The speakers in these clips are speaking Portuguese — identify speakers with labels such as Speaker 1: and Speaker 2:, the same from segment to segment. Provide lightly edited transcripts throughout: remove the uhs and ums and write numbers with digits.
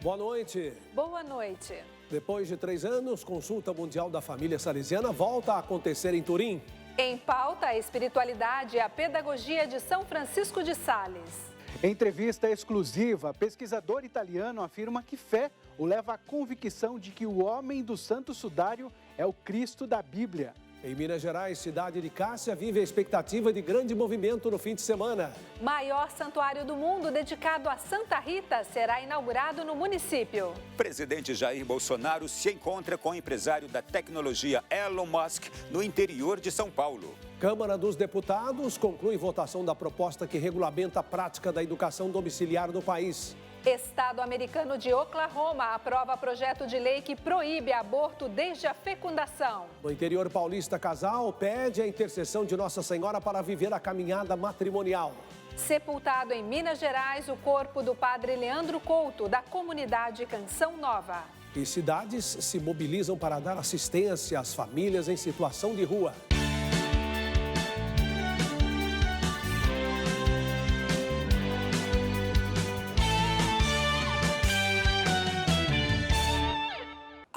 Speaker 1: Boa noite.
Speaker 2: Boa noite.
Speaker 1: Depois de 3 anos, Consulta Mundial da Família Salesiana volta a acontecer em Turim.
Speaker 2: Em pauta, a espiritualidade e a pedagogia de São Francisco de Sales.
Speaker 3: Em entrevista exclusiva, pesquisador italiano afirma que fé o leva à convicção de que o homem do Santo Sudário é o Cristo da Bíblia.
Speaker 1: Em Minas Gerais, cidade de Cássia vive a expectativa de grande movimento no fim de semana.
Speaker 2: Maior santuário do mundo dedicado a Santa Rita será inaugurado no município.
Speaker 4: Presidente Jair Bolsonaro se encontra com o empresário da tecnologia Elon Musk no interior de São Paulo.
Speaker 1: Câmara dos Deputados conclui votação da proposta que regulamenta a prática da educação domiciliar no país.
Speaker 2: Estado americano de Oklahoma aprova projeto de lei que proíbe aborto desde a fecundação.
Speaker 1: No interior paulista, casal pede a intercessão de Nossa Senhora para viver a caminhada matrimonial.
Speaker 2: Sepultado em Minas Gerais o corpo do padre Leandro Couto, da comunidade Canção Nova.
Speaker 1: E cidades se mobilizam para dar assistência às famílias em situação de rua.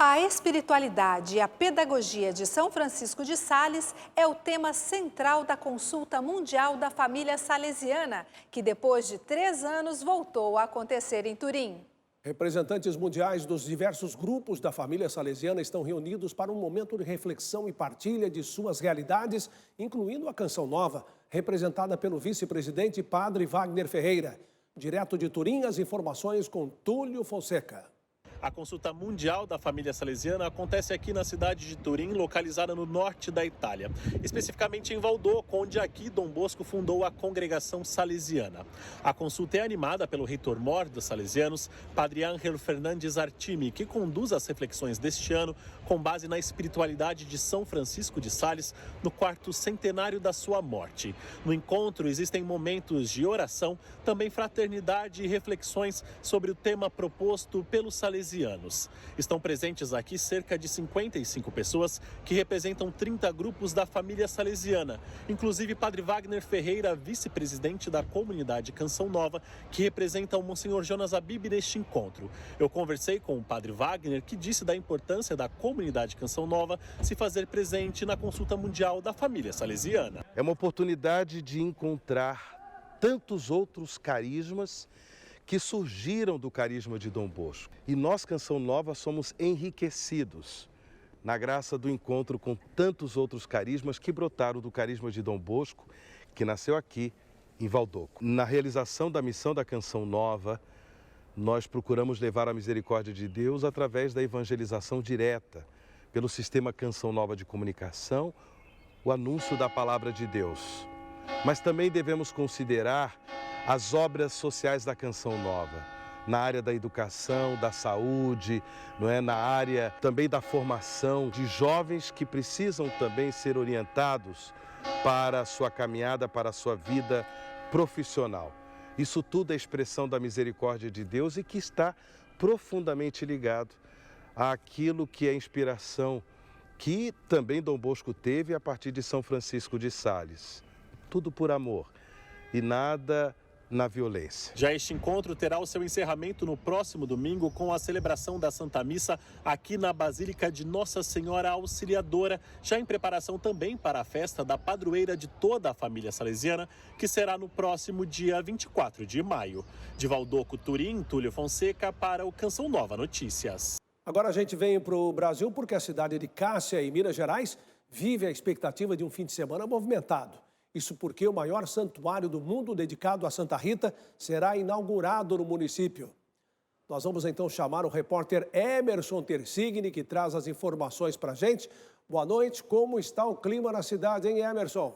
Speaker 2: A espiritualidade e a pedagogia de São Francisco de Sales é o tema central da Consulta Mundial da Família Salesiana, que depois de 3 anos voltou a acontecer em Turim.
Speaker 1: Representantes mundiais dos diversos grupos da família salesiana estão reunidos para um momento de reflexão e partilha de suas realidades, incluindo a Canção Nova, representada pelo vice-presidente Padre Wagner Ferreira. Direto de Turim, as informações com Túlio Fonseca.
Speaker 5: A Consulta Mundial da Família Salesiana acontece aqui na cidade de Turim, localizada no norte da Itália, especificamente em Valdocco, onde aqui Dom Bosco fundou a Congregação Salesiana. A consulta é animada pelo reitor-mor dos salesianos, Padre Ángelo Fernandes Artimi, que conduz as reflexões deste ano com base na espiritualidade de São Francisco de Sales no 4º centenário da sua morte. No encontro existem momentos de oração, também fraternidade e reflexões sobre o tema proposto pelos salesianos. Estão presentes aqui cerca de 55 pessoas que representam 30 grupos da família salesiana, inclusive Padre Wagner Ferreira, vice-presidente da comunidade Canção Nova, que representa o Monsenhor Jonas Abib neste encontro. Eu conversei com o Padre Wagner, que disse da importância da comunidade Canção Nova se fazer presente na Consulta Mundial da Família Salesiana.
Speaker 6: É uma oportunidade de encontrar tantos outros carismas que surgiram do carisma de Dom Bosco. E nós, Canção Nova, somos enriquecidos na graça do encontro com tantos outros carismas que brotaram do carisma de Dom Bosco, que nasceu aqui em Valdocco. Na realização da missão da Canção Nova, nós procuramos levar a misericórdia de Deus através da evangelização direta, pelo sistema Canção Nova de comunicação, o anúncio da palavra de Deus. Mas também devemos considerar as obras sociais da Canção Nova, na área da educação, da saúde, não é? Na área também da formação de jovens que precisam também ser orientados para a sua caminhada, para a sua vida profissional. Isso tudo é expressão da misericórdia de Deus e que está profundamente ligado àquilo que é inspiração que também Dom Bosco teve a partir de São Francisco de Sales. Tudo por amor e nada na violência.
Speaker 5: Já este encontro terá o seu encerramento no próximo domingo com a celebração da Santa Missa aqui na Basílica de Nossa Senhora Auxiliadora, já em preparação também para a festa da padroeira de toda a família salesiana, que será no próximo dia 24 de maio. De Valdocco, Turim, Túlio Fonseca para o Canção Nova Notícias.
Speaker 1: Agora a gente vem para o Brasil porque a cidade de Cássia, em Minas Gerais, vive a expectativa de um fim de semana movimentado. Isso porque o maior santuário do mundo dedicado a Santa Rita será inaugurado no município. Nós vamos então chamar o repórter Emerson Tersigni, que traz as informações para a gente. Boa noite, como está o clima na cidade, hein, Emerson?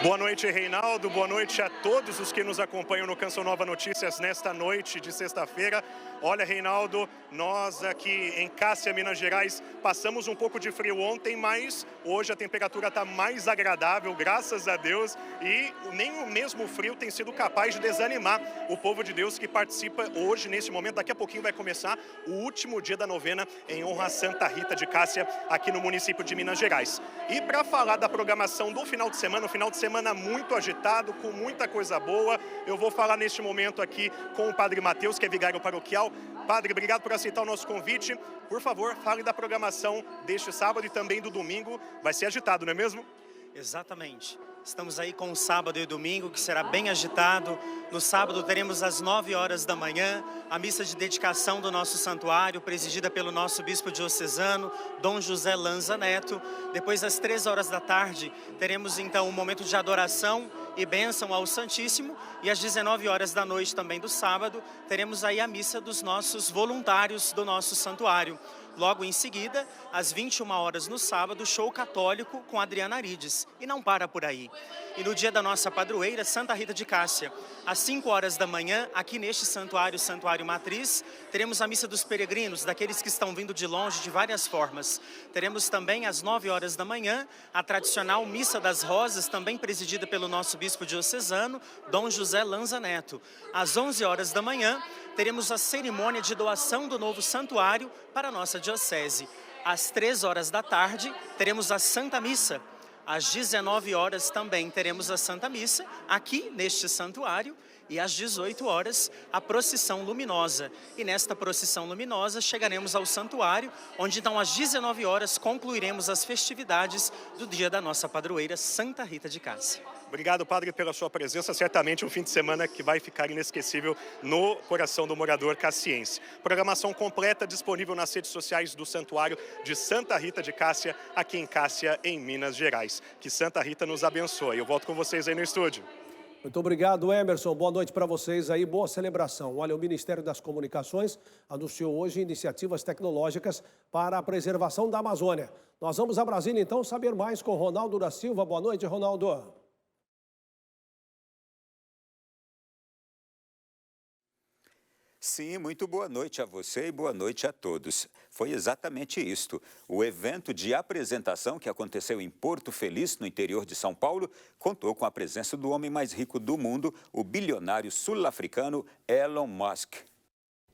Speaker 7: Boa noite, Reinaldo. Boa noite a todos os que nos acompanham no Canção Nova Notícias nesta noite de sexta-feira. Olha, Reinaldo, nós aqui em Cássia, Minas Gerais, passamos um pouco de frio ontem, mas hoje a temperatura está mais agradável, graças a Deus, e nem o mesmo frio tem sido capaz de desanimar o povo de Deus que participa hoje, nesse momento. Daqui a pouquinho vai começar o último dia da novena em honra a Santa Rita de Cássia, aqui no município de Minas Gerais. E para falar da programação do final de semana, o final de semana semana muito agitado, com muita coisa boa. Eu vou falar neste momento aqui com o Padre Mateus, que é vigário paroquial. Padre, obrigado por aceitar o nosso convite. Por favor, fale da programação deste sábado e também do domingo. Vai ser agitado, não é mesmo?
Speaker 8: Exatamente. Estamos aí com o sábado e domingo, que será bem agitado. No sábado teremos às 9 horas da manhã a missa de dedicação do nosso santuário, presidida pelo nosso bispo diocesano, Dom José Lanza Neto. Depois, às 3 horas da tarde, teremos então um momento de adoração e bênção ao Santíssimo. E às 19 horas da noite também do sábado, teremos aí a missa dos nossos voluntários do nosso santuário. Logo em seguida, às 21 horas no sábado, show católico com Adriana Arides. E não para por aí. E no dia da nossa padroeira, Santa Rita de Cássia, às 5 horas da manhã, aqui neste santuário, Santuário Matriz, teremos a missa dos peregrinos, daqueles que estão vindo de longe de várias formas. Teremos também às 9 horas da manhã, a tradicional Missa das Rosas, também presidida pelo nosso bispo diocesano, Dom José Lanza Neto. Às 11 horas da manhã, teremos a cerimônia de doação do novo santuário para a nossa diocese. Às 3 horas da tarde, teremos a Santa Missa. Às 19 horas também teremos a Santa Missa, aqui neste santuário. E às 18 horas, a procissão luminosa. E nesta procissão luminosa, chegaremos ao santuário, onde então às 19 horas concluiremos as festividades do dia da nossa padroeira, Santa Rita de Cássia.
Speaker 7: Obrigado, Padre, pela sua presença. Certamente um fim de semana que vai ficar inesquecível no coração do morador cassiense. Programação completa disponível nas redes sociais do Santuário de Santa Rita de Cássia, aqui em Cássia, em Minas Gerais. Que Santa Rita nos abençoe. Eu volto com vocês aí no estúdio.
Speaker 1: Muito obrigado, Emerson. Boa noite para vocês aí. Boa celebração. Olha, o Ministério das Comunicações anunciou hoje iniciativas tecnológicas para a preservação da Amazônia. Nós vamos a Brasília, então, saber mais com Ronaldo da Silva. Boa noite, Ronaldo.
Speaker 4: Sim, muito boa noite a você e boa noite a todos. Foi exatamente isto. O evento de apresentação que aconteceu em Porto Feliz, no interior de São Paulo, contou com a presença do homem mais rico do mundo, o bilionário sul-africano Elon Musk.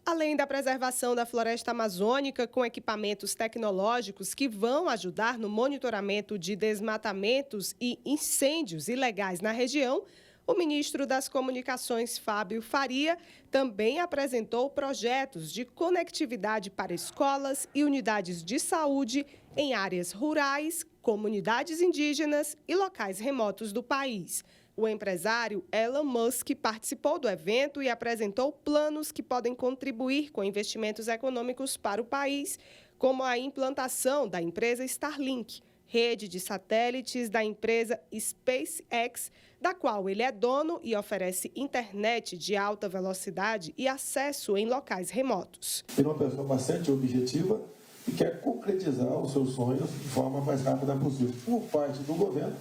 Speaker 9: Além da preservação da floresta amazônica com equipamentos tecnológicos que vão ajudar no monitoramento de desmatamentos e incêndios ilegais na região, o ministro das Comunicações, Fábio Faria, também apresentou projetos de conectividade para escolas e unidades de saúde em áreas rurais, comunidades indígenas e locais remotos do país. O empresário Elon Musk participou do evento e apresentou planos que podem contribuir com investimentos econômicos para o país, como a implantação da empresa Starlink, rede de satélites da empresa SpaceX, da qual ele é dono e oferece internet de alta velocidade e acesso em locais remotos.
Speaker 10: Ele é uma pessoa bastante objetiva e quer concretizar os seus sonhos de forma mais rápida possível. Por parte do governo,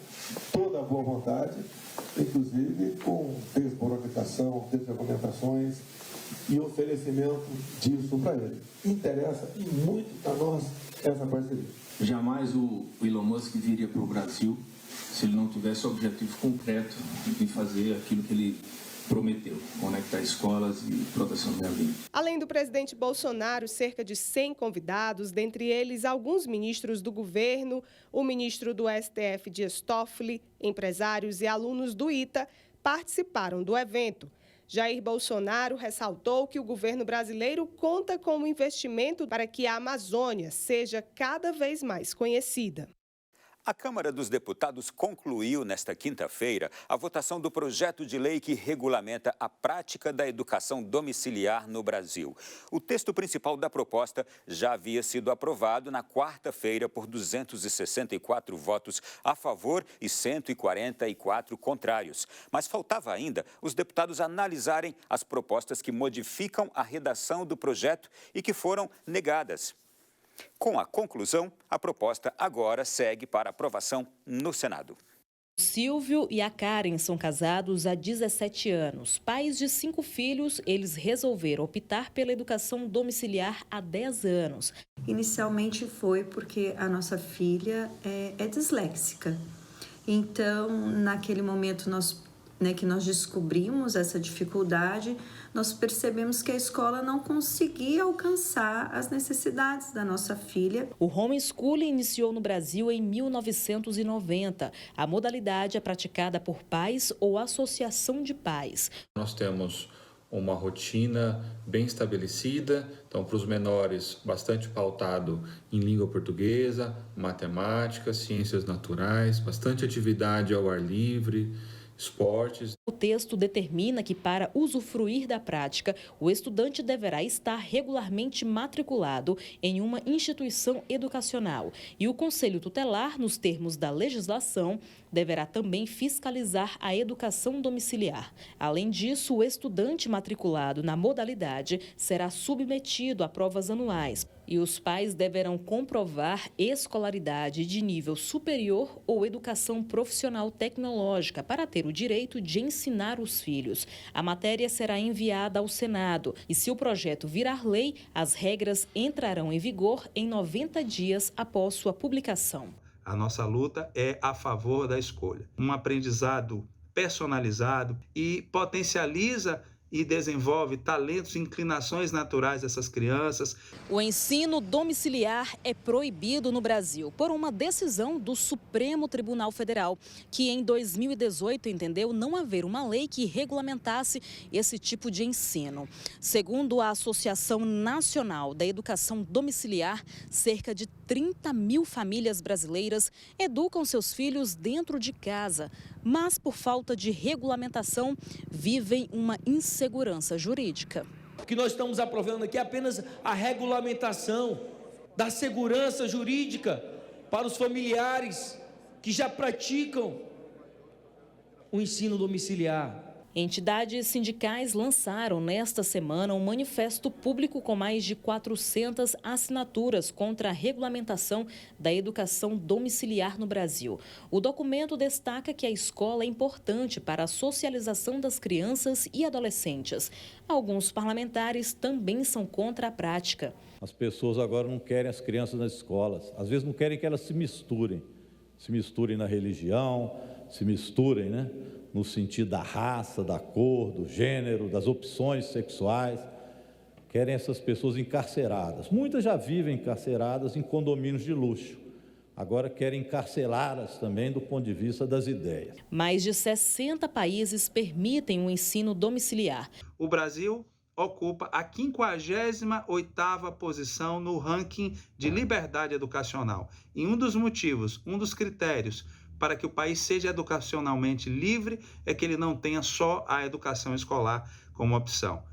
Speaker 10: toda a boa vontade, inclusive com desburocratização, desregulamentações e oferecimento disso para ele. Interessa e muito a nós essa parceria.
Speaker 11: Jamais o Elon Musk viria para o Brasil se ele não tivesse o objetivo concreto de fazer aquilo que ele prometeu, conectar escolas e proteção do meio ambiente.
Speaker 9: Além do presidente Bolsonaro, cerca de 100 convidados, dentre eles alguns ministros do governo, o ministro do STF, Dias Toffoli, empresários e alunos do ITA, participaram do evento. Jair Bolsonaro ressaltou que o governo brasileiro conta com um investimento para que a Amazônia seja cada vez mais conhecida.
Speaker 4: A Câmara dos Deputados concluiu nesta quinta-feira a votação do projeto de lei que regulamenta a prática da educação domiciliar no Brasil. O texto principal da proposta já havia sido aprovado na quarta-feira por 264 votos a favor e 144 contrários. Mas faltava ainda os deputados analisarem as propostas que modificam a redação do projeto e que foram negadas. Com a conclusão, a proposta agora segue para aprovação no Senado.
Speaker 12: O Silvio e a Karen são casados há 17 anos. Pais de 5 filhos, eles resolveram optar pela educação domiciliar há 10 anos.
Speaker 13: Inicialmente foi porque a nossa filha é disléxica. Então, naquele momento, nós que nós descobrimos essa dificuldade, nós percebemos que a escola não conseguia alcançar as necessidades da nossa filha.
Speaker 12: O homeschooling iniciou no Brasil em 1990. A modalidade é praticada por pais ou associação de pais.
Speaker 14: Nós temos uma rotina bem estabelecida, então para os menores bastante pautado em língua portuguesa, matemática, ciências naturais, bastante atividade ao ar livre, esportes.
Speaker 12: O texto determina que para usufruir da prática, o estudante deverá estar regularmente matriculado em uma instituição educacional e o Conselho Tutelar, nos termos da legislação, deverá também fiscalizar a educação domiciliar. Além disso, o estudante matriculado na modalidade será submetido a provas anuais e os pais deverão comprovar escolaridade de nível superior ou educação profissional tecnológica para ter o direito de ensinar os filhos. A matéria será enviada ao Senado e, se o projeto virar lei, as regras entrarão em vigor em 90 dias após sua publicação.
Speaker 15: A nossa luta é a favor da escolha. Um aprendizado personalizado e potencializa e desenvolve talentos e inclinações naturais dessas crianças.
Speaker 12: O ensino domiciliar é proibido no Brasil por uma decisão do Supremo Tribunal Federal, que em 2018 entendeu não haver uma lei que regulamentasse esse tipo de ensino. Segundo a Associação Nacional da Educação Domiciliar, cerca de 30 mil famílias brasileiras educam seus filhos dentro de casa, mas por falta de regulamentação vivem uma insegurança jurídica.
Speaker 16: O que nós estamos aprovando aqui é apenas a regulamentação da segurança jurídica para os familiares que já praticam o ensino domiciliar.
Speaker 12: Entidades sindicais lançaram nesta semana um manifesto público com mais de 400 assinaturas contra a regulamentação da educação domiciliar no Brasil. O documento destaca que a escola é importante para a socialização das crianças e adolescentes. Alguns parlamentares também são contra a prática.
Speaker 17: As pessoas agora não querem as crianças nas escolas, às vezes não querem que elas se misturem na religião, se misturem, no sentido da raça, da cor, do gênero, das opções sexuais. Querem essas pessoas encarceradas. Muitas já vivem encarceradas em condomínios de luxo. Agora querem encarcelá-las também do ponto de vista das ideias.
Speaker 12: Mais de 60 países permitem o ensino domiciliar.
Speaker 15: O Brasil ocupa a 58ª posição no ranking de liberdade educacional. E um dos motivos, um dos critérios para que o país seja educacionalmente livre é que ele não tenha só a educação escolar como opção.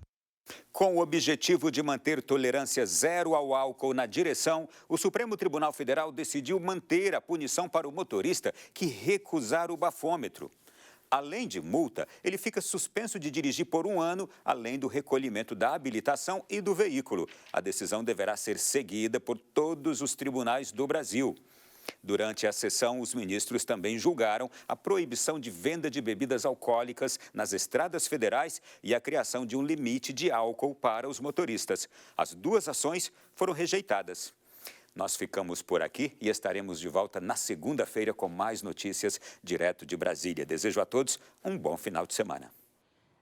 Speaker 4: Com o objetivo de manter tolerância zero ao álcool na direção, o Supremo Tribunal Federal decidiu manter a punição para o motorista que recusar o bafômetro. Além de multa, ele fica suspenso de dirigir por 1 ano, além do recolhimento da habilitação e do veículo. A decisão deverá ser seguida por todos os tribunais do Brasil. Durante a sessão, os ministros também julgaram a proibição de venda de bebidas alcoólicas nas estradas federais e a criação de um limite de álcool para os motoristas. As duas ações foram rejeitadas. Nós ficamos por aqui e estaremos de volta na segunda-feira com mais notícias direto de Brasília. Desejo a todos um bom final de semana.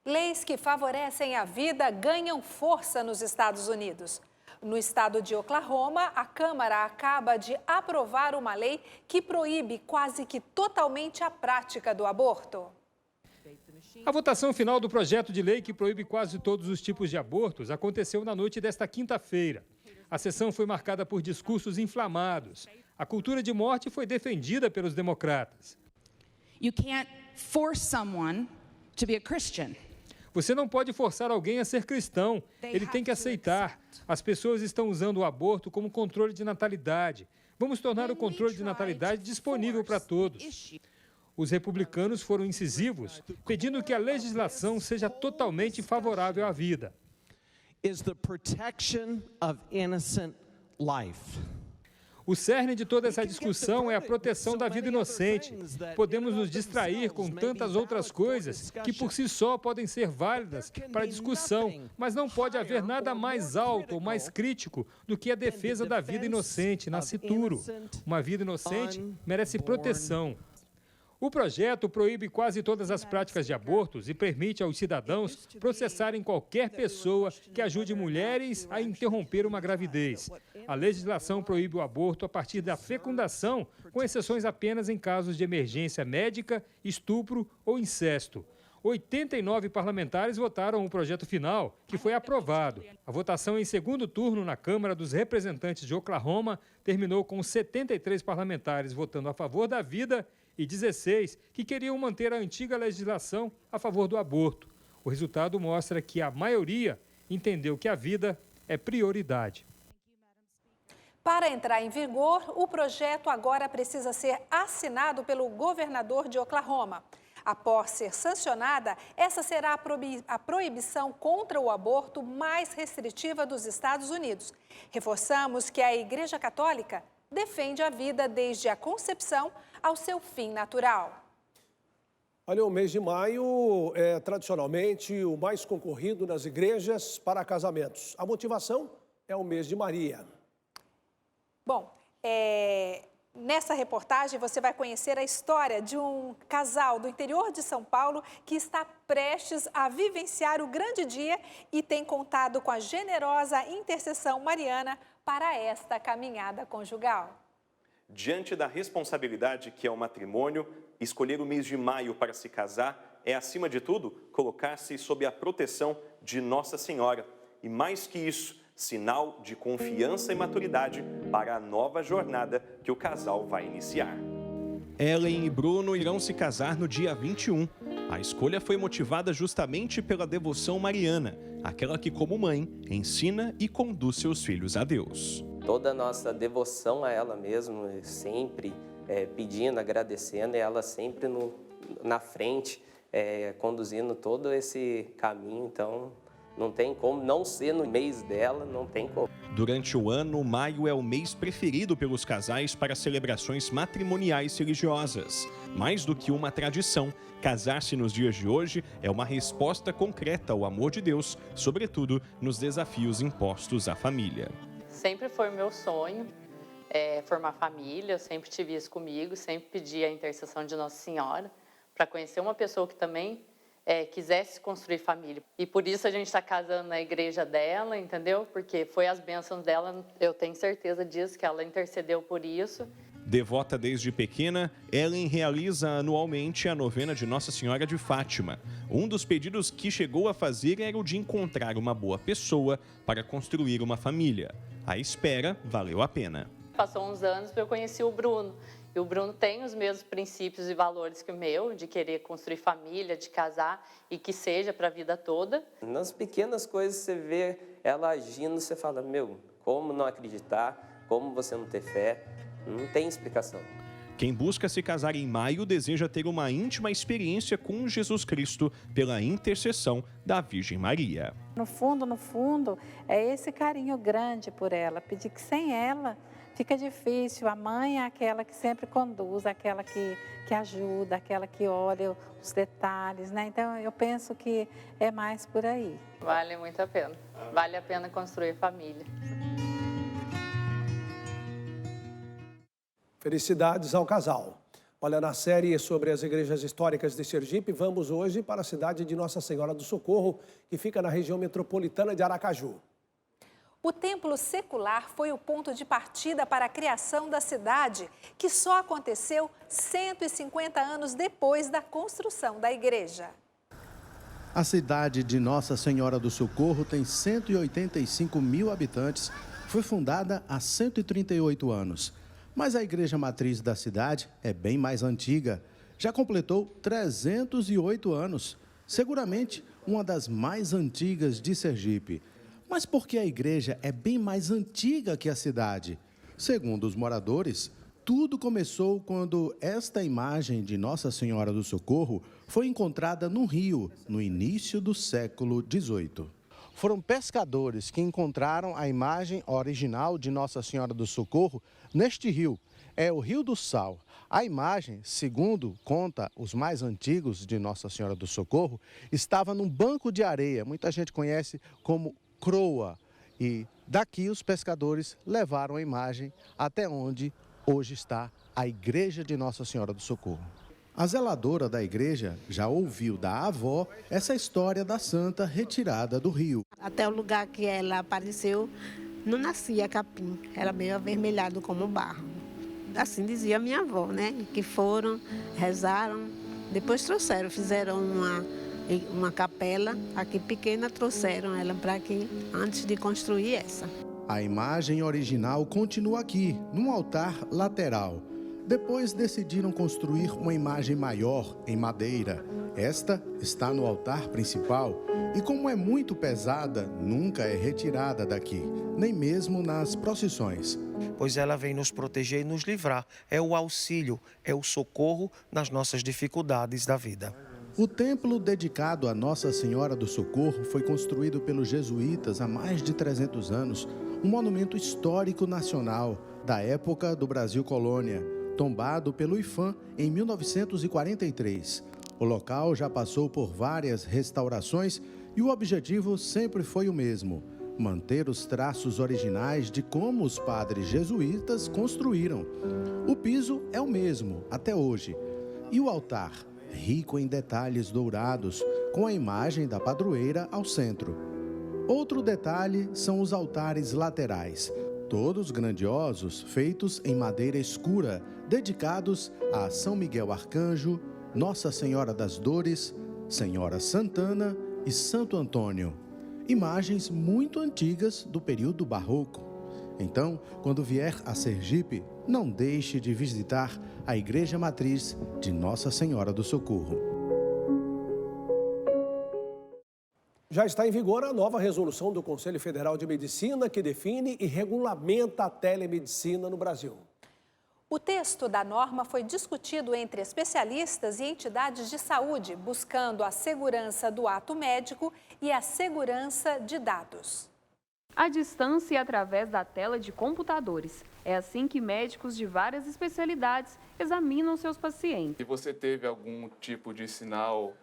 Speaker 2: Leis que favorecem a vida ganham força nos Estados Unidos. No estado de Oklahoma, a Câmara acaba de aprovar uma lei que proíbe quase que totalmente a prática do aborto.
Speaker 18: A votação final do projeto de lei que proíbe quase todos os tipos de abortos aconteceu na noite desta quinta-feira. A sessão foi marcada por discursos inflamados. A cultura de morte foi defendida pelos democratas.
Speaker 19: You can't force someone to be a Christian.
Speaker 18: Você não pode forçar alguém a ser cristão. Ele tem que aceitar. As pessoas estão usando o aborto como controle de natalidade. Vamos tornar o controle de natalidade disponível para todos. Os republicanos foram incisivos, pedindo que a legislação seja totalmente favorável à vida.
Speaker 20: Is the protection of innocent life.
Speaker 18: O cerne de toda essa discussão é a proteção da vida inocente. Podemos nos distrair com tantas outras coisas que por si só podem ser válidas para a discussão, mas não pode haver nada mais alto ou mais crítico do que a defesa da vida inocente, nascituro. Uma vida inocente merece proteção. O projeto proíbe quase todas as práticas de abortos e permite aos cidadãos processarem qualquer pessoa que ajude mulheres a interromper uma gravidez. A legislação proíbe o aborto a partir da fecundação, com exceções apenas em casos de emergência médica, estupro ou incesto. 89 parlamentares votaram o projeto final, que foi aprovado. A votação em segundo turno na Câmara dos Representantes de Oklahoma terminou com 73 parlamentares votando a favor da vida e 16 que queriam manter a antiga legislação a favor do aborto. O resultado mostra que a maioria entendeu que a vida é prioridade.
Speaker 2: Para entrar em vigor, o projeto agora precisa ser assinado pelo governador de Oklahoma. Após ser sancionada, essa será a proibição contra o aborto mais restritiva dos Estados Unidos. Reforçamos que a Igreja Católica defende a vida desde a concepção ao seu fim natural.
Speaker 1: Olha, o mês de maio é tradicionalmente o mais concorrido nas igrejas para casamentos. A motivação é o mês de Maria.
Speaker 2: Bom, nessa reportagem você vai conhecer a história de um casal do interior de São Paulo que está prestes a vivenciar o grande dia e tem contado com a generosa intercessão mariana para esta caminhada conjugal.
Speaker 21: Diante da responsabilidade que é o matrimônio, escolher o mês de maio para se casar é, acima de tudo, colocar-se sob a proteção de Nossa Senhora. E mais que isso, sinal de confiança e maturidade para a nova jornada que o casal vai iniciar.
Speaker 22: Ellen e Bruno irão se casar no dia 21. A escolha foi motivada justamente pela devoção mariana, aquela que, como mãe, ensina e conduz seus filhos a Deus.
Speaker 23: Toda a nossa devoção a ela mesmo, sempre pedindo, agradecendo, e ela sempre na frente, conduzindo todo esse caminho, então não tem como não ser no mês dela, não tem como.
Speaker 22: Durante o ano, maio é o mês preferido pelos casais para celebrações matrimoniais religiosas. Mais do que uma tradição, casar-se nos dias de hoje é uma resposta concreta ao amor de Deus, sobretudo nos desafios impostos à família.
Speaker 24: Sempre foi o meu sonho formar família, eu sempre tive isso comigo, sempre pedi a intercessão de Nossa Senhora para conhecer uma pessoa que também quisesse construir família. E por isso a gente está casando na igreja dela, entendeu? Porque foi as bênçãos dela, eu tenho certeza disso, que ela intercedeu por isso.
Speaker 22: Devota desde pequena, Ellen realiza anualmente a novena de Nossa Senhora de Fátima. Um dos pedidos que chegou a fazer era o de encontrar uma boa pessoa para construir uma família. A espera valeu a pena.
Speaker 24: Passou uns anos, eu conheci o Bruno. E o Bruno tem os mesmos princípios e valores que o meu, de querer construir família, de casar e que seja para a vida toda.
Speaker 23: Nas pequenas coisas você vê ela agindo, você fala, como não acreditar, como você não ter fé, não tem explicação.
Speaker 22: Quem busca se casar em maio deseja ter uma íntima experiência com Jesus Cristo pela intercessão da Virgem Maria.
Speaker 25: No fundo, é esse carinho grande por ela, pedir que sem ela fica difícil. A mãe é aquela que sempre conduz, aquela que ajuda, aquela que olha os detalhes, né? Então, eu penso que é mais por aí.
Speaker 24: Vale muito a pena. Vale a pena construir família.
Speaker 1: Felicidades ao casal. Olha, na série sobre as igrejas históricas de Sergipe, vamos hoje para a cidade de Nossa Senhora do Socorro, que fica na região metropolitana de Aracaju.
Speaker 2: O templo secular foi o ponto de partida para a criação da cidade, que só aconteceu 150 anos depois da construção da igreja.
Speaker 26: A cidade de Nossa Senhora do Socorro tem 185 mil habitantes, foi fundada há 138 anos. Mas a igreja matriz da cidade é bem mais antiga, já completou 308 anos, seguramente uma das mais antigas de Sergipe. Mas por que a igreja é bem mais antiga que a cidade? Segundo os moradores, tudo começou quando esta imagem de Nossa Senhora do Socorro foi encontrada no rio, no início do século XVIII. Foram pescadores que encontraram a imagem original de Nossa Senhora do Socorro neste rio. É o Rio do Sal. A imagem, segundo conta os mais antigos de Nossa Senhora do Socorro, estava num banco de areia, muita gente conhece como croa. E daqui os pescadores levaram a imagem até onde hoje está a Igreja de Nossa Senhora do Socorro. A zeladora da igreja já ouviu da avó essa história da santa retirada do rio.
Speaker 3: Até o lugar que ela apareceu, não nascia capim, era meio avermelhado como barro. Assim dizia minha avó, né? Que foram, rezaram, depois trouxeram, fizeram uma capela aqui pequena, trouxeram ela para aqui antes de construir essa.
Speaker 26: A imagem original continua aqui, num altar lateral. Depois decidiram construir uma imagem maior, em madeira. Esta está no altar principal e, como é muito pesada, nunca é retirada daqui, nem mesmo nas procissões.
Speaker 5: Pois ela vem nos proteger e nos livrar. É o auxílio, é o socorro nas nossas dificuldades da vida.
Speaker 26: O templo dedicado a Nossa Senhora do Socorro foi construído pelos jesuítas há mais de 300 anos, um monumento histórico nacional da época do Brasil Colônia, tombado pelo IPHAN em 1943. O local já passou por várias restaurações e o objetivo sempre foi o mesmo: manter os traços originais de como os padres jesuítas construíram. O piso é o mesmo até hoje. E o altar, rico em detalhes dourados, com a imagem da padroeira ao centro. Outro detalhe são os altares laterais, todos grandiosos, feitos em madeira escura, dedicados a São Miguel Arcanjo, Nossa Senhora das Dores, Senhora Santana e Santo Antônio. Imagens muito antigas do período barroco. Então, quando vier a Sergipe, não deixe de visitar a Igreja Matriz de Nossa Senhora do Socorro.
Speaker 1: Já está em vigor a nova resolução do Conselho Federal de Medicina que define e regulamenta a telemedicina no Brasil.
Speaker 2: O texto da norma foi discutido entre especialistas e entidades de saúde, buscando a segurança do ato médico e a segurança de dados.
Speaker 6: À distância e através da tela de computadores. É assim que médicos de várias especialidades examinam seus pacientes.
Speaker 7: Se você teve algum tipo de sinal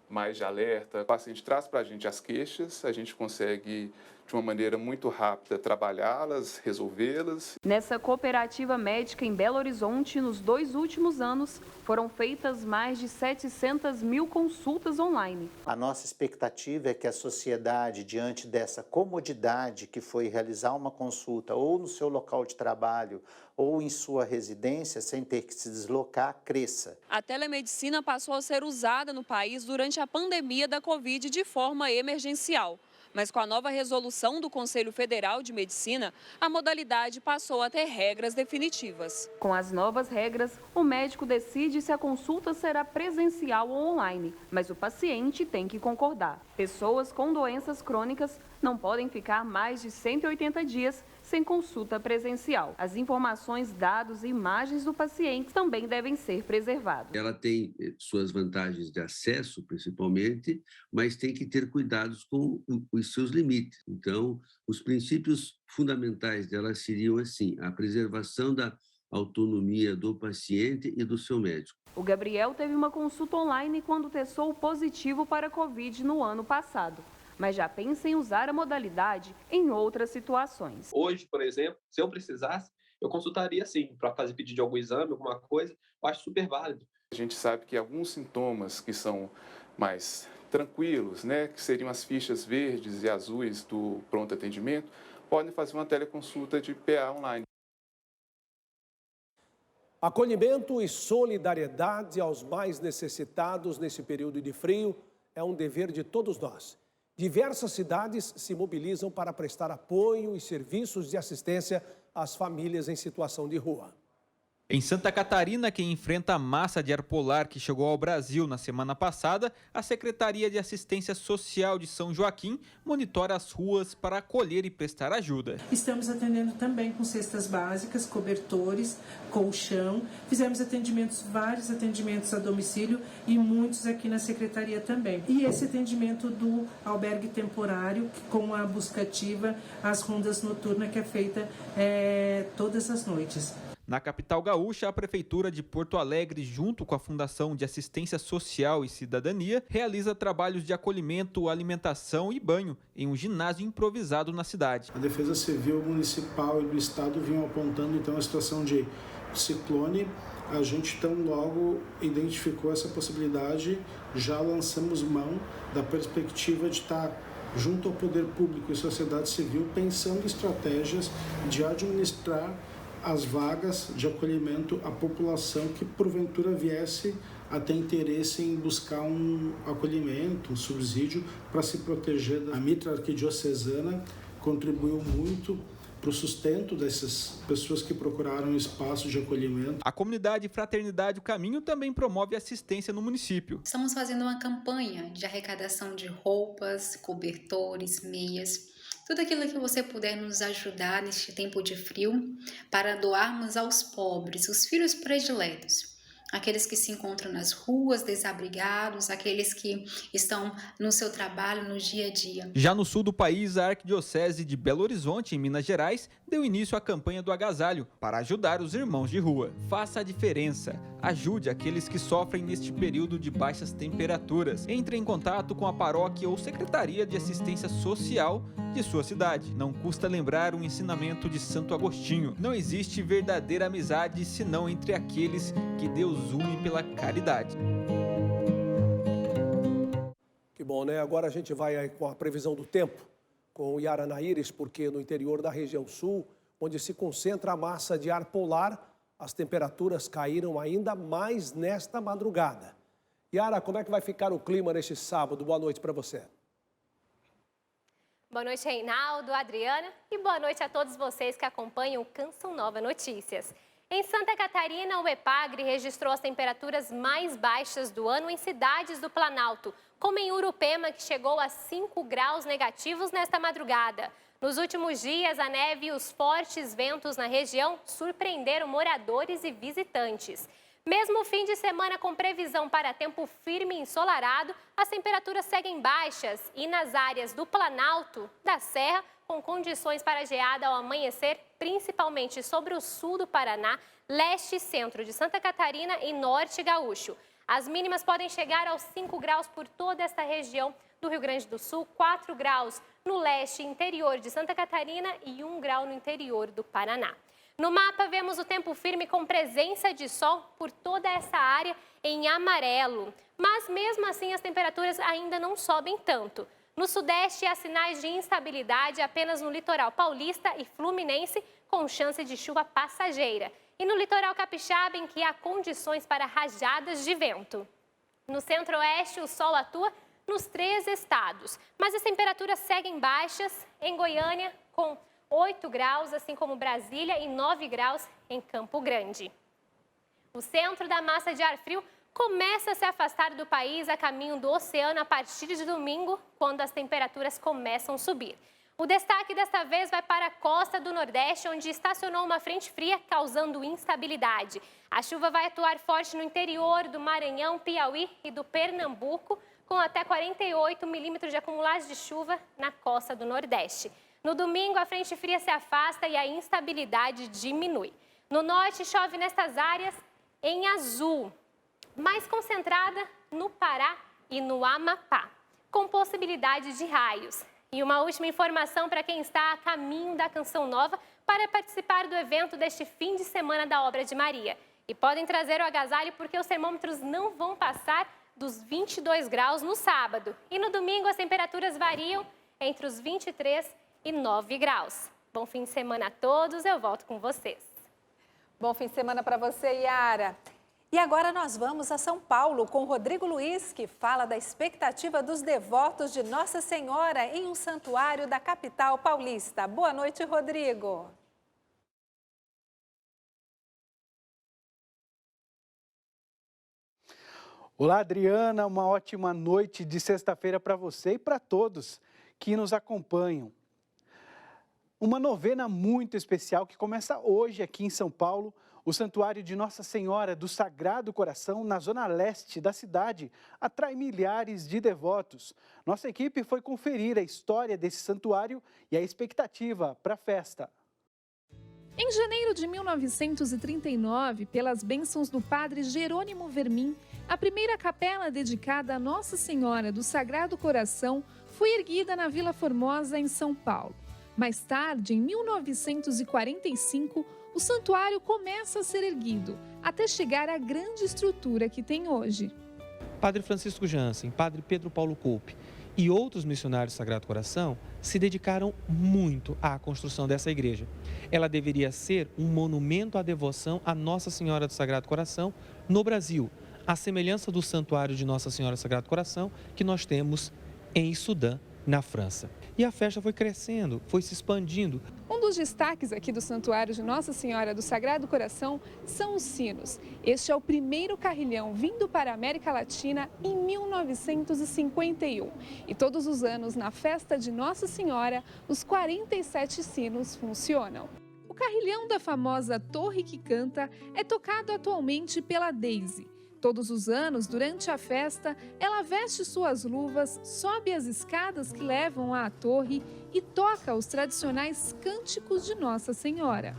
Speaker 7: mais de alerta, o paciente traz para a gente as queixas, a gente consegue, de uma maneira muito rápida, trabalhá-las, resolvê-las.
Speaker 6: Nessa cooperativa médica em Belo Horizonte, nos 2 últimos anos, foram feitas mais de 700 mil consultas online.
Speaker 8: A nossa expectativa é que a sociedade, diante dessa comodidade que foi realizar uma consulta ou no seu local de trabalho ou em sua residência, sem ter que se deslocar, cresça.
Speaker 10: A telemedicina passou a ser usada no país durante a pandemia da Covid de forma emergencial. Mas com a nova resolução do Conselho Federal de Medicina, a modalidade passou a ter regras definitivas.
Speaker 6: Com as novas regras, o médico decide se a consulta será presencial ou online, mas o paciente tem que concordar. Pessoas com doenças crônicas não podem ficar mais de 180 dias sem consulta presencial. As informações, dados e imagens do paciente também devem ser preservados.
Speaker 27: Ela tem suas vantagens de acesso, principalmente, mas tem que ter cuidados com os seus limites. Então, os princípios fundamentais dela seriam assim: a preservação da autonomia do paciente e do seu médico.
Speaker 6: O Gabriel teve uma consulta online quando testou positivo para a Covid no ano passado, mas já pensa em usar a modalidade em outras situações.
Speaker 28: Hoje, por exemplo, se eu precisasse, eu consultaria sim, para fazer pedido de algum exame, alguma coisa, eu acho super válido.
Speaker 7: A gente sabe que alguns sintomas que são mais tranquilos, né, que seriam as fichas verdes e azuis do pronto atendimento, podem fazer uma teleconsulta de PA online.
Speaker 1: Acolhimento e solidariedade aos mais necessitados nesse período de frio é um dever de todos nós. Diversas cidades se mobilizam para prestar apoio e serviços de assistência às famílias em situação de rua.
Speaker 29: Em Santa Catarina, que enfrenta a massa de ar polar que chegou ao Brasil na semana passada, a Secretaria de Assistência Social de São Joaquim monitora as ruas para acolher e prestar ajuda.
Speaker 30: Estamos atendendo também com cestas básicas, cobertores, colchão. Fizemos vários atendimentos a domicílio e muitos aqui na Secretaria também. E esse atendimento do albergue temporário, com a busca ativa, as rondas noturnas que é feita todas as noites.
Speaker 29: Na capital gaúcha, a Prefeitura de Porto Alegre, junto com a Fundação de Assistência Social e Cidadania, realiza trabalhos de acolhimento, alimentação e banho em um ginásio improvisado na cidade.
Speaker 31: A Defesa Civil Municipal e do Estado vinham apontando então a situação de ciclone
Speaker 4: a gente tão logo identificou essa possibilidade, já lançamos mão da perspectiva de estar junto ao poder público e sociedade civil, pensando em estratégias de administrar as vagas de acolhimento à população que porventura viesse a ter interesse em buscar um acolhimento, um subsídio para se proteger. A Mitra Arquidiocesana contribuiu muito para o sustento dessas pessoas que procuraram espaço de acolhimento.
Speaker 29: A comunidade Fraternidade o Caminho também promove assistência no município.
Speaker 9: Estamos fazendo uma campanha de arrecadação de roupas, cobertores, meias, tudo aquilo que você puder nos ajudar neste tempo de frio, para doarmos aos pobres, os filhos prediletos. Aqueles que se encontram nas ruas, desabrigados, aqueles que estão no seu trabalho no dia a dia.
Speaker 29: Já no sul do país, a Arquidiocese de Belo Horizonte, em Minas Gerais, deu início à campanha do agasalho para ajudar os irmãos de rua. Faça a diferença. Ajude aqueles que sofrem neste período de baixas temperaturas. Entre em contato com a paróquia ou Secretaria de Assistência Social de sua cidade. Não custa lembrar um ensinamento de Santo Agostinho. Não existe verdadeira amizade senão entre aqueles que Deus une pela caridade.
Speaker 1: Que bom, né? Agora a gente vai aí com a previsão do tempo, com o Yara Naires, porque no interior da região sul, onde se concentra a massa de ar polar, as temperaturas caíram ainda mais nesta madrugada. Yara, como é que vai ficar o clima neste sábado? Boa noite para você.
Speaker 11: Boa noite, Reinaldo, Adriana, e boa noite a todos vocês que acompanham o Canção Nova Notícias. Em Santa Catarina, o EPAGRE registrou as temperaturas mais baixas do ano em cidades do Planalto, como em Urupema, que chegou a 5 graus negativos nesta madrugada. Nos últimos dias, a neve e os fortes ventos na região surpreenderam moradores e visitantes. Mesmo o fim de semana com previsão para tempo firme e ensolarado, as temperaturas seguem baixas e nas áreas do Planalto, da Serra, com condições para geada ao amanhecer, principalmente sobre o sul do Paraná, leste e centro de Santa Catarina e norte gaúcho. As mínimas podem chegar aos 5 graus por toda esta região do Rio Grande do Sul, 4 graus no leste e interior de Santa Catarina e 1 grau no interior do Paraná. No mapa, vemos o tempo firme com presença de sol por toda essa área em amarelo. Mas, mesmo assim, as temperaturas ainda não sobem tanto. No sudeste, há sinais de instabilidade apenas no litoral paulista e fluminense, com chance de chuva passageira. E no litoral capixaba, em que há condições para rajadas de vento. No centro-oeste, o sol atua nos 3 estados, mas as temperaturas seguem baixas em Goiânia, com 8 graus, assim como Brasília, e 9 graus em Campo Grande. O centro da massa de ar frio começa a se afastar do país a caminho do oceano a partir de domingo, quando as temperaturas começam a subir. O destaque desta vez vai para a costa do Nordeste, onde estacionou uma frente fria, causando instabilidade. A chuva vai atuar forte no interior do Maranhão, Piauí e do Pernambuco, com até 48 milímetros de acumulados de chuva na costa do Nordeste. No domingo, a frente fria se afasta e a instabilidade diminui. No norte, chove nestas áreas em azul, mais concentrada no Pará e no Amapá, com possibilidade de raios. E uma última informação para quem está a caminho da Canção Nova para participar do evento deste fim de semana da Obra de Maria. E podem trazer o agasalho porque os termômetros não vão passar dos 22 graus no sábado. E no domingo as temperaturas variam entre os 23 e 9 graus. Bom fim de semana a todos, eu volto com vocês.
Speaker 2: Bom fim de semana para você, Yara. E agora nós vamos a São Paulo com Rodrigo Luiz, que fala da expectativa dos devotos de Nossa Senhora em um santuário da capital paulista. Boa noite, Rodrigo.
Speaker 12: Olá, Adriana, uma ótima noite de sexta-feira para você e para todos que nos acompanham. Uma novena muito especial que começa hoje aqui em São Paulo. O Santuário de Nossa Senhora do Sagrado Coração, na zona leste da cidade, atrai milhares de devotos. Nossa equipe foi conferir a história desse santuário e a expectativa para a festa.
Speaker 13: Em janeiro de 1939, pelas bênçãos do padre Jerônimo Vermin, a primeira capela dedicada a Nossa Senhora do Sagrado Coração foi erguida na Vila Formosa, em São Paulo. Mais tarde, em 1945, o santuário começa a ser erguido, até chegar à grande estrutura que tem hoje.
Speaker 14: Padre Francisco Jansen, Padre Pedro Paulo Coupe e outros missionários do Sagrado Coração se dedicaram muito à construção dessa igreja. Ela deveria ser um monumento à devoção à Nossa Senhora do Sagrado Coração no Brasil, à semelhança do Santuário de Nossa Senhora do Sagrado Coração que nós temos em Issoudun, na França. E a festa foi crescendo, foi se expandindo.
Speaker 13: Um dos destaques aqui do Santuário de Nossa Senhora do Sagrado Coração são os sinos. Este é o primeiro carrilhão vindo para a América Latina em 1951. E todos os anos, na festa de Nossa Senhora, os 47 sinos funcionam. O carrilhão da famosa Torre que Canta é tocado atualmente pela Daisy. Todos os anos, durante a festa, ela veste suas luvas, sobe as escadas que levam à torre e toca os tradicionais cânticos de Nossa Senhora.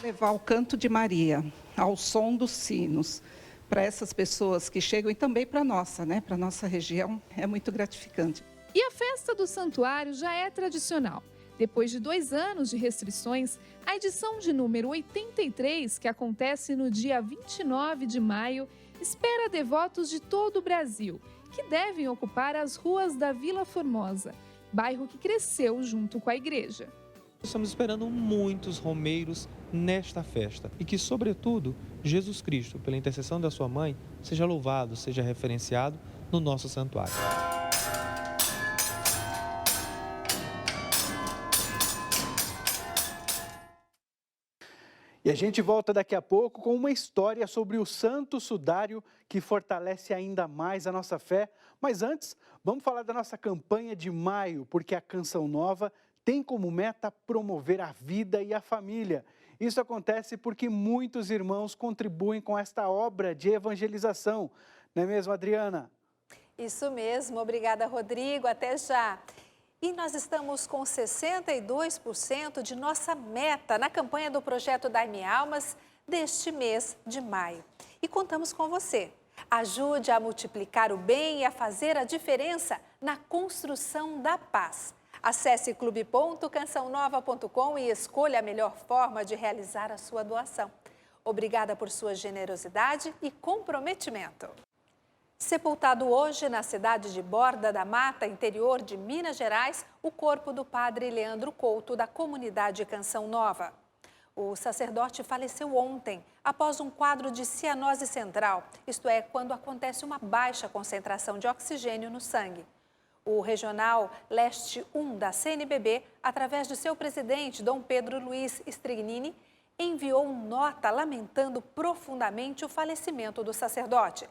Speaker 15: Levar o canto de Maria ao som dos sinos para essas pessoas que chegam e também para a nossa, né? Para a nossa região, é muito gratificante.
Speaker 13: E a festa do santuário já é tradicional. Depois de 2 anos de restrições, a edição de número 83, que acontece no dia 29 de maio, espera devotos de todo o Brasil, que devem ocupar as ruas da Vila Formosa, bairro que cresceu junto com a igreja.
Speaker 14: Estamos esperando muitos romeiros nesta festa e que, sobretudo, Jesus Cristo, pela intercessão da sua mãe, seja louvado, seja referenciado no nosso santuário.
Speaker 12: E a gente volta daqui a pouco com uma história sobre o Santo Sudário que fortalece ainda mais a nossa fé. Mas antes, vamos falar da nossa campanha de maio, porque a Canção Nova tem como meta promover a vida e a família. Isso acontece porque muitos irmãos contribuem com esta obra de evangelização. Não é mesmo, Adriana?
Speaker 2: Isso mesmo. Obrigada, Rodrigo. Até já. E nós estamos com 62% de nossa meta na campanha do projeto Dai-me Almas deste mês de maio. E contamos com você. Ajude a multiplicar o bem e a fazer a diferença na construção da paz. Acesse clube.cançãonova.com e escolha a melhor forma de realizar a sua doação. Obrigada por sua generosidade e comprometimento. Sepultado hoje na cidade de Borda da Mata, interior de Minas Gerais, o corpo do padre Leandro Couto, da comunidade Canção Nova. O sacerdote faleceu ontem, após um quadro de cianose central, isto é, quando acontece uma baixa concentração de oxigênio no sangue. O Regional Leste 1 da CNBB, através de seu presidente, Dom Pedro Luiz Strignini, enviou nota lamentando profundamente o falecimento do sacerdote.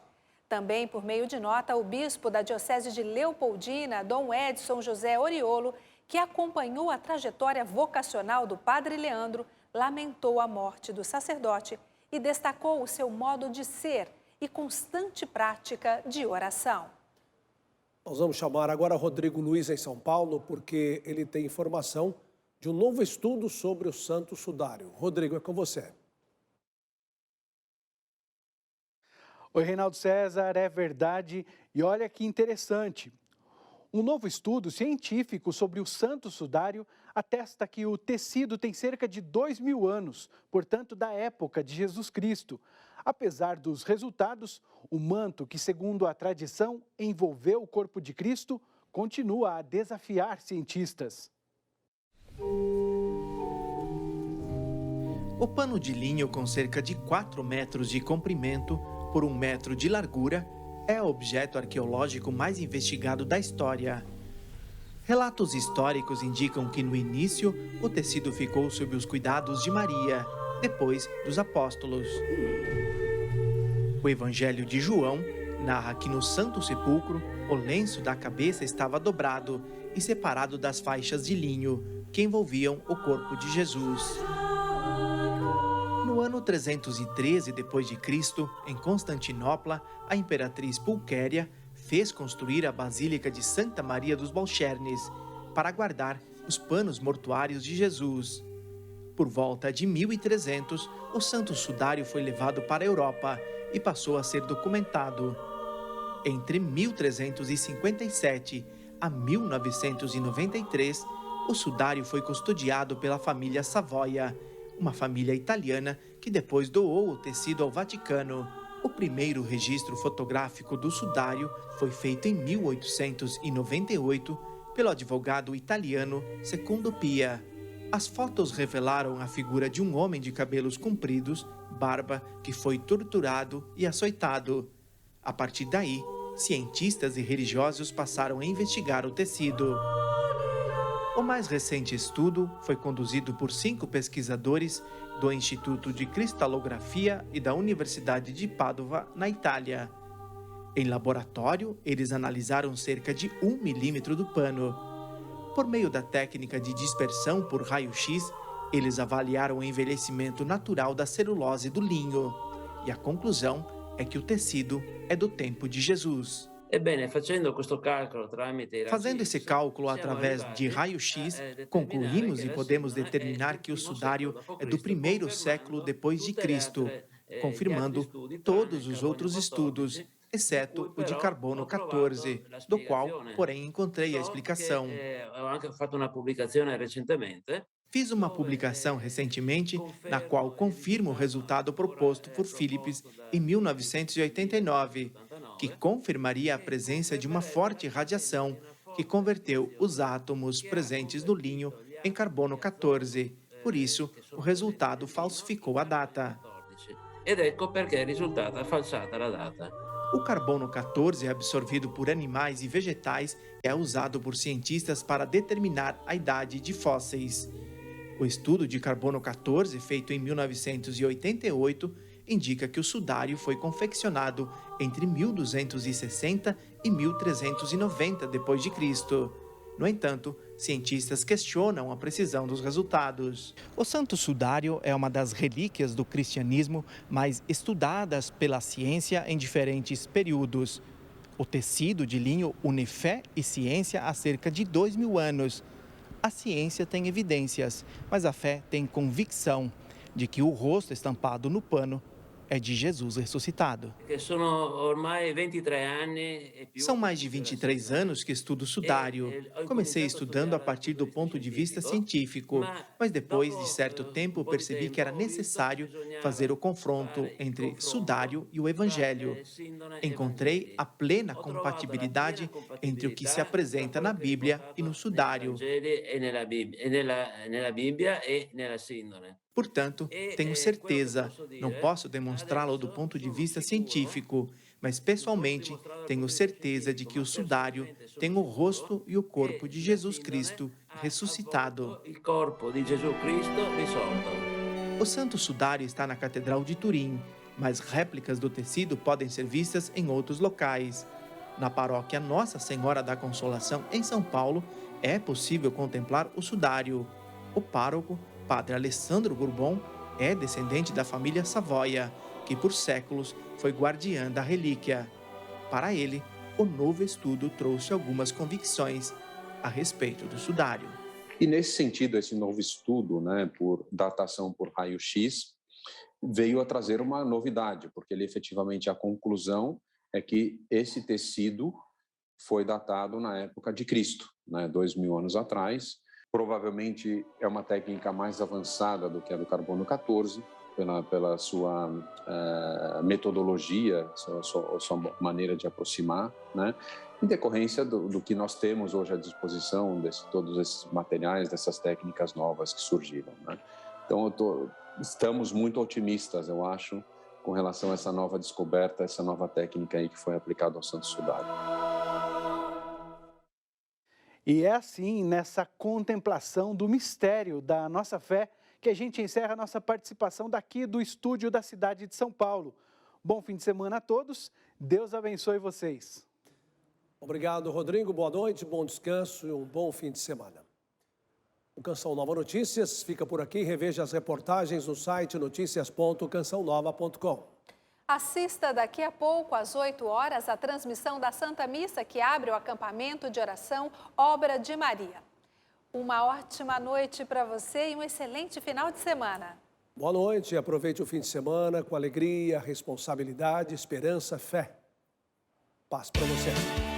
Speaker 2: Também, por meio de nota, o bispo da Diocese de Leopoldina, Dom Edson José Oriolo, que acompanhou a trajetória vocacional do padre Leandro, lamentou a morte do sacerdote e destacou o seu modo de ser e constante prática de oração.
Speaker 1: Nós vamos chamar agora Rodrigo Luiz em São Paulo, porque ele tem informação de um novo estudo sobre o Santo Sudário. Rodrigo, é com você.
Speaker 12: Oi, Reinaldo César, é verdade. E olha que interessante. Um novo estudo científico sobre o Santo Sudário atesta que o tecido tem cerca de 2.000 anos, portanto, da época de Jesus Cristo. Apesar dos resultados, o manto que, segundo a tradição, envolveu o corpo de Cristo, continua a desafiar cientistas.
Speaker 16: O pano de linho, com cerca de 4 metros de comprimento por 1 metro de largura, é o objeto arqueológico mais investigado da história. Relatos históricos indicam que, no início, o tecido ficou sob os cuidados de Maria, depois dos apóstolos. O Evangelho de João narra que no Santo Sepulcro, o lenço da cabeça estava dobrado e separado das faixas de linho que envolviam o corpo de Jesus. No ano 313 d.C., em Constantinopla, a imperatriz Pulquéria fez construir a Basílica de Santa Maria dos Balchernes para guardar os panos mortuários de Jesus. Por volta de 1300, o Santo Sudário foi levado para a Europa e passou a ser documentado. Entre 1357 a 1993, o sudário foi custodiado pela família Savoia, uma família italiana que depois doou o tecido ao Vaticano. O primeiro registro fotográfico do sudário foi feito em 1898 pelo advogado italiano Secondo Pia. As fotos revelaram a figura de um homem de cabelos compridos, barba, que foi torturado e açoitado. A partir daí, cientistas e religiosos passaram a investigar o tecido. O mais recente estudo foi conduzido por 5 pesquisadores do Instituto de Cristalografia e da Universidade de Pádua, na Itália. Em laboratório, eles analisaram cerca de 1 milímetro do pano. Por meio da técnica de dispersão por raio-x, eles avaliaram o envelhecimento natural da celulose do linho. E a conclusão é que o tecido é do tempo de Jesus. Fazendo esse cálculo através de raio-x, concluímos e podemos determinar que o sudário é do primeiro século depois de Cristo, confirmando todos os outros estudos, exceto o de carbono 14, do qual, porém, encontrei a explicação. Fiz uma publicação recentemente na qual confirmo o resultado proposto por Phillips em 1989, que confirmaria a presença de uma forte radiação que converteu os átomos presentes no linho em carbono 14. Por isso, o resultado falsificou a data. O carbono 14 é absorvido por animais e vegetais e é usado por cientistas para determinar a idade de fósseis. O estudo de carbono 14, feito em 1988, indica que o sudário foi confeccionado entre 1260 e 1390 d.C. No entanto, cientistas questionam a precisão dos resultados. O Santo Sudário é uma das relíquias do cristianismo mais estudadas pela ciência em diferentes períodos. O tecido de linho une fé e ciência há cerca de 2000 anos. A ciência tem evidências, mas a fé tem convicção de que o rosto estampado no pano é de Jesus ressuscitado. São mais de 23 anos que estudo o sudário. Comecei estudando a partir do ponto de vista científico, mas depois de certo tempo percebi que era necessário fazer o confronto entre sudário e o evangelho. Encontrei a plena compatibilidade entre o que se apresenta na Bíblia e no sudário. Portanto, tenho certeza, não posso demonstrá-lo do ponto de vista científico, mas pessoalmente tenho certeza de que o sudário tem o rosto e o corpo de Jesus Cristo ressuscitado. O Santo Sudário está na Catedral de Turim, mas réplicas do tecido podem ser vistas em outros locais. Na paróquia Nossa Senhora da Consolação, em São Paulo, é possível contemplar o sudário. O pároco, Padre Alessandro Bourbon, é descendente da família Savoia, que por séculos foi guardiã da relíquia. Para ele, o novo estudo trouxe algumas convicções a respeito do sudário.
Speaker 3: E nesse sentido, esse novo estudo, por datação por raio-x, veio a trazer uma novidade, porque ele efetivamente, a conclusão é que esse tecido foi datado na época de Cristo, 2000 anos atrás. Provavelmente é uma técnica mais avançada do que a do carbono 14, pela sua metodologia, sua maneira de aproximar, em decorrência do que nós temos hoje à disposição, de todos esses materiais, dessas técnicas novas que surgiram. Então, estamos muito otimistas, eu acho, com relação a essa nova descoberta, essa nova técnica aí que foi aplicada ao Santo Sudário.
Speaker 12: E é assim, nessa contemplação do mistério da nossa fé, que a gente encerra a nossa participação daqui do estúdio da cidade de São Paulo. Bom fim de semana a todos, Deus abençoe vocês.
Speaker 1: Obrigado, Rodrigo, boa noite, bom descanso e um bom fim de semana. O Canção Nova Notícias fica por aqui, reveja as reportagens no site noticias.cançãonova.com.
Speaker 2: Assista daqui a pouco, às 8 horas, a transmissão da Santa Missa que abre o acampamento de oração Obra de Maria. Uma ótima noite para você e um excelente final de semana.
Speaker 1: Boa noite e aproveite o fim de semana com alegria, responsabilidade, esperança, fé. Paz para você.